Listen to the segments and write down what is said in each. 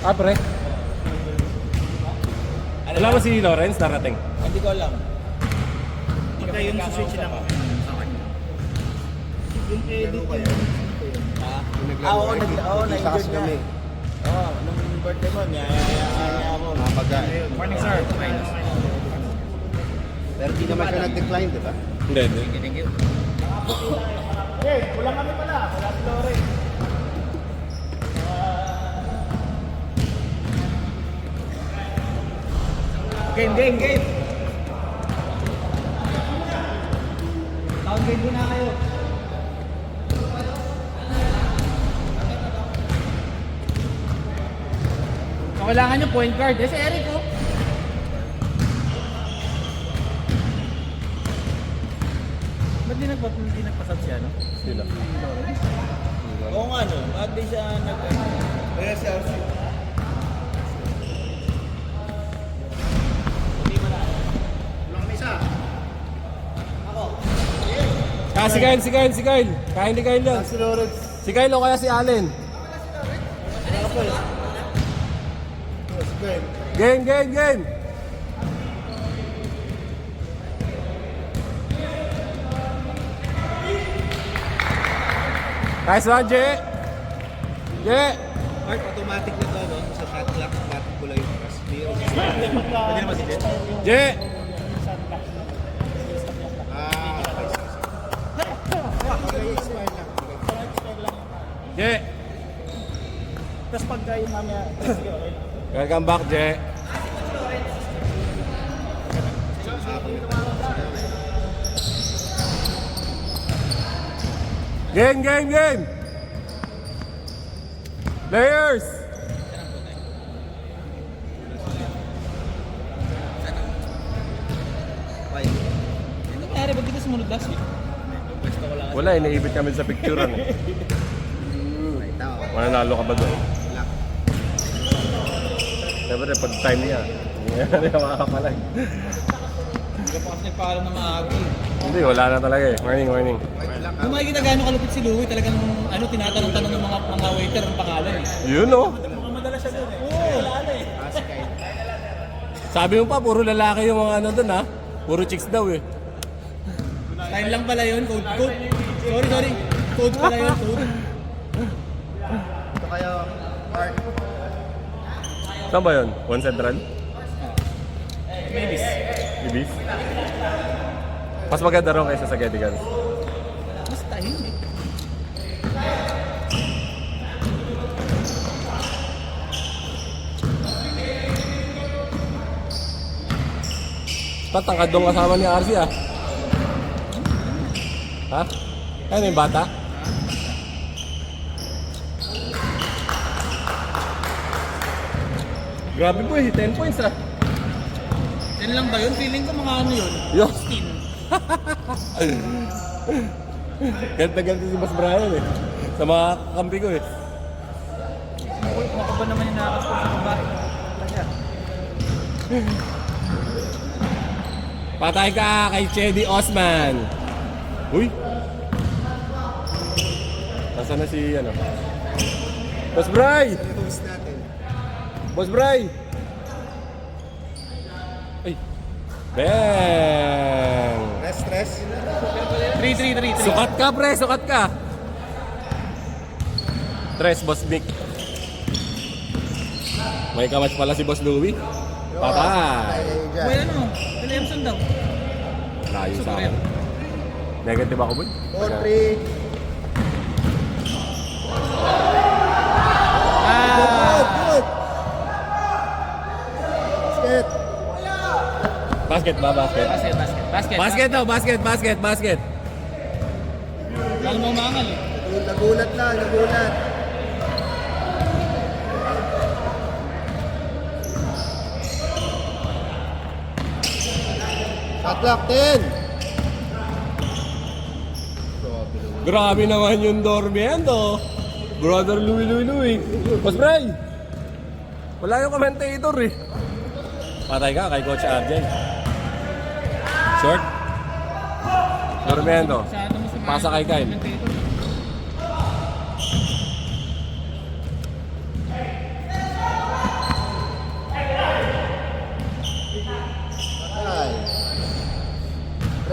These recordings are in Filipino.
Ah, pre. Wala ba si Lawrence darating? Hindi ko alam. Ikaw yung switch lang. Yung edit ko yun. Oo, na-injured kami. Oo, nung birthday mo, niyayayaan ako. Morning, sir. Pero di naman siya nag-decline, di ba? Hindi, hindi. Thank you. Hey, wala kami pala. Wala si Lawrence. Game. Town game muna kayo. Kailangan nyo point guard. Eh, si Eric, oh. Ba't di nagpasab siya, no? Sila. Oo nga, no? Ba't di siya Kaya siya. Ah, si Kyle. Kaya hindi Kyle lang. Si Lawrence. Si Kyle o kaya si Allen. Game. Nice one, Jay. Mark, automatic na to, no? Sa shot clock, automatic ko lang yung press. Pwede naman si Jet? Jay. Jay. Tapos pagka yung mamaya, sige, okay. Welcome back, Jay. Game. Players. Ano nangyari? Ba't di ka sumunod last week? Wala, iniibit kami sa picturean. Mananalo ka ba doon? Siyempre, pag time niya, hindi na makakapalag. Hindi ka pa kasi nagpaalam na maaga. Hindi, wala na talaga eh. Morning. Kung makikita gano'ng kalupit si Louie, talagang tinatanong-tanong ng mga waiter ng pangalan eh. Yun oh. Madalas siya doon eh. Oo. Sabi mo pa, puro lalaki yung mga ano doon ha. Puro chicks daw eh. Style lang pala yun, code. Sorry. Code pala yun, code. Ito kayo, Mark. Saan ba yun? One Central? Maybes. Ibis? Mas maganda rin kaysa sa Gedigans. Mas tahimik. Tatangkad doon kasama ni RC ah. Ha? Ano yung bata? Grabe po eh, 10 points ah. Yan lang ba yun? Feeling ko mga ano yun? Yo. 16. Ganda si Boss Brian eh. Sa mga kampi ko eh. Ako ba naman yung nakakascore sa babae? Patay ka kay Chedi Osman. Uy! Nasaan na si ano? Boss Bry! Host natin. Boss Bry! Ay! Bang! Stress. 3. Sukat ka pre! Sukat ka! Tres, Boss Mick. May kamatch pala si Boss Louie. Patay! May ano? Williamson daw. Layo sa akin. Negative ako, boy. 4-3. Good. Basket ba? Basket? Basket. Basket. Lalo mo umangal eh. Nagulat. Shot clock 10. Grabe naman yung dormiendo. Brother Louie. Boss Bray! Wala yung commentator eh. Patay ka kay Coach RJ. Short. Dormiendo. Pasa kay Kyle.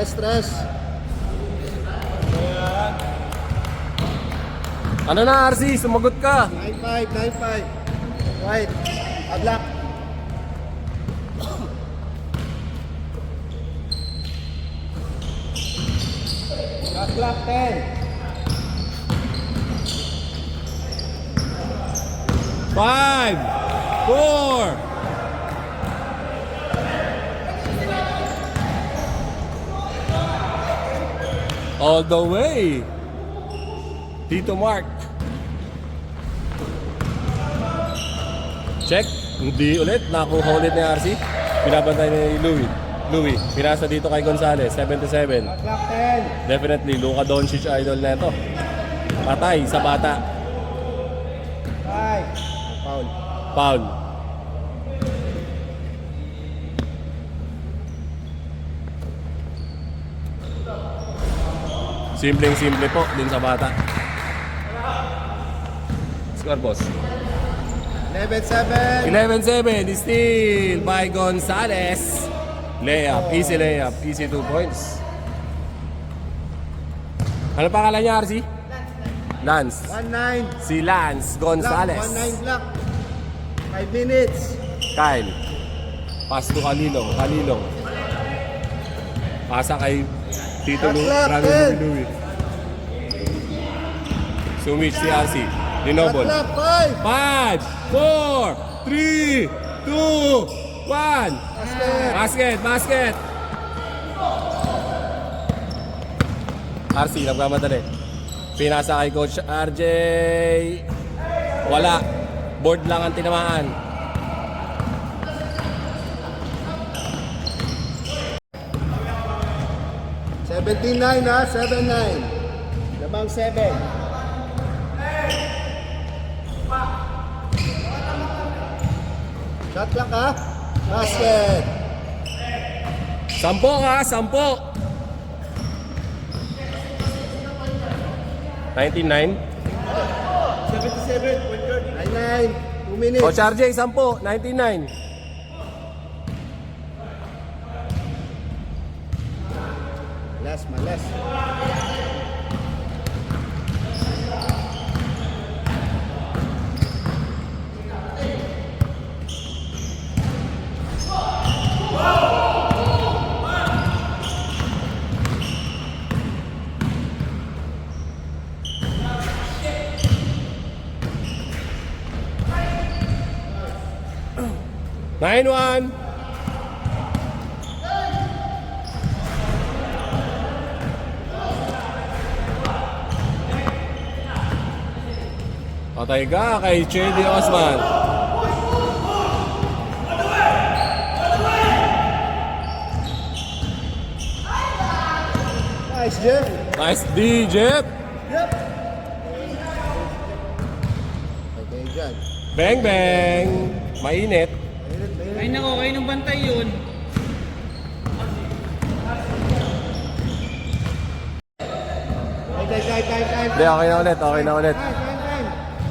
stress. Ano na, RC? Sumagot ka. 9-5, 9-5. White. Black. Black 10. 5, 4. All the way. Tito Mark. Check. Hindi ulit. Nakuha ulit ni RC. Pinabantay ni Louis. Pinasa dito kay Gonzales. 7-7. Black 10. Definitely. Luka Doncic idol na ito. Patay sa bata. 5. Foul. Foul. Simpleng-simple po din sa bata. Score, boss. 11-7. 11-7. Steal by Gonzales. Layup. Easy layup. Easy 2 points. Ano pangalan niya, RC? Lance. 1-9. Si Lance Black. Gonzales. 1-9 black. 5 minutes. Kyle. Pass to Kalilong. Kalilong. Pasa kay Tito Ted. Louis. Sumich si RC. Dinobol. Black 5. 5, 4, 3, 2, 1. Basket. RC, nagmamadali. Pinasa kay Coach RJ. Wala. Board lang ang tinamaan. $17-9 ha, 7-9. Labang 7. Shot clock ha. Basket. 10 ka, 10. 99. 9-9. 2 minutes. Coach RJ, 10. 99. Malas. Nine one. Patay ka kay Chedi Osman. Nice, Jeff. Nice D, Jeff. Okay, dyan. Bang, bang. Mainit. Ay nako, kayo nung bantay yun. Time. Hindi, okay na ulit. Okay na ulit.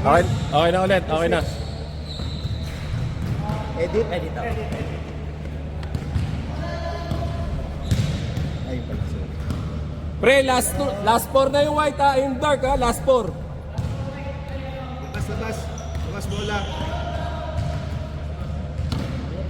Time. Okay na ulit. Okay na. Edit. Ay, pala. Pre, last 4 na yung white ha. In dark ha. Last 4. Labas bola.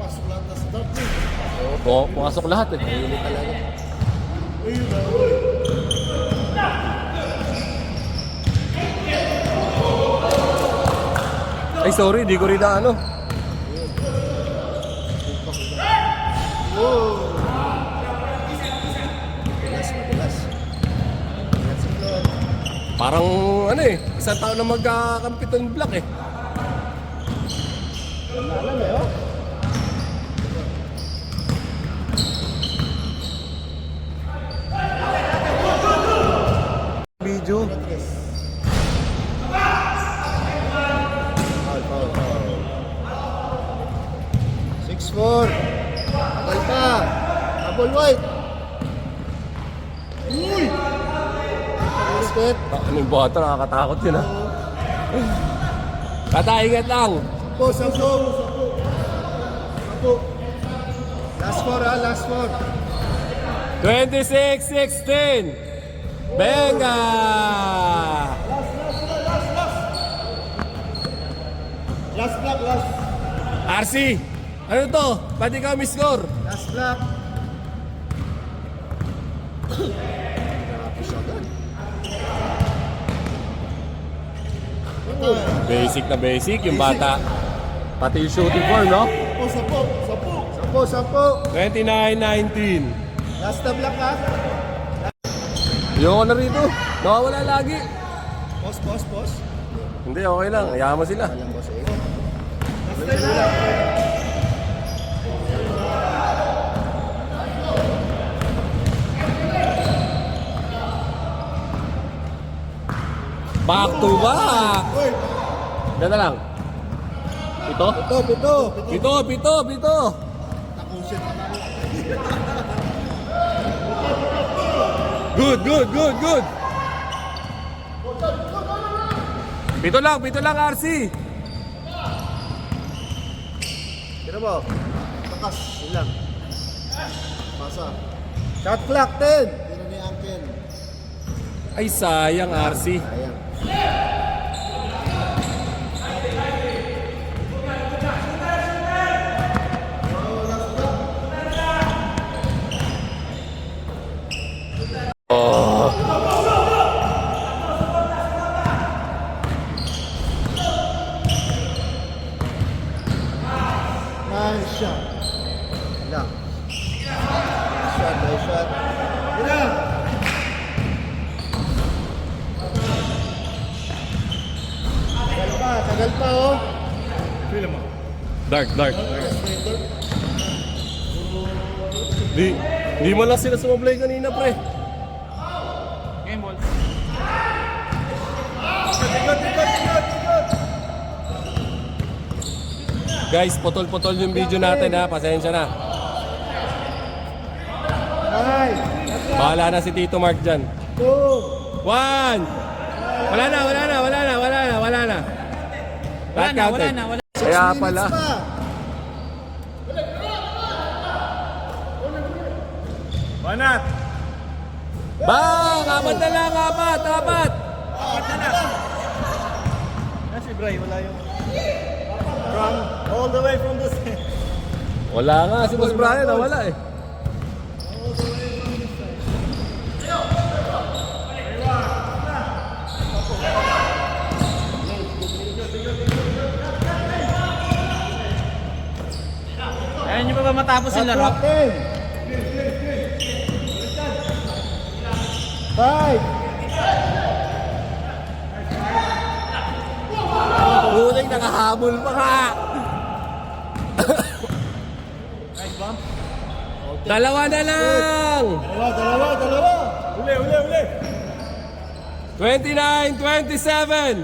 Pasok lahat na sa top. Oo, pumasok lahat eh. Ayun talaga. Ay, sorry. Di ko rin na ano. Madulas. Parang ano eh. Isang taon na magkakampiton block eh. Alam eh, oh. Video. Foul. 6-4. Tagal pa. Double white. Uy! Basket. Ano yung bata? Nakakatakot yun ha. Ingat lang. Sampo. Last 4 ha, last 4. 26-16. Venga! Last block, last. RC, ano to? Pwede ka miscore. Last block. Grabe siya agad. Basic na basic, yung bata. Pati yung shooting form, no? Sampo. 29-19. Last na block ha. Yung na rito, nawawala lagi. Pause. Hindi, okay lang. Hayaan mo sila. Alam boss eh. Back to back. Ganda lang. Ito? Pito. Good. Pito lang, RC. Tira mo. Takas. Ilang. Pasa. Shot clock 10. Tira ni Angkin. Ay, sayang, RC. Ayan. Nice shot. Ilang. Nice shot. Ilang. Tagal pa oh. Dark. Di mo lang sila sumablay kanina, pre. Game ball. Guys, putol-putol yung video natin, ha. Pasensya na. Nice. Bahala na si Tito Mark dyan. 2. 1. Wala na. Lahat counted. Wala na. Kaya pala. Banat. Bang! Apat na lang, apat. Si Bray, wala yung from all the way from the side. Wala nga, si Boss Brian, wala eh. Ayaw nyo pa ba matapos yung laro? 5. Huling nakahabol pa ka. Dalawa na lang. Dalawa. Uli. 29-27.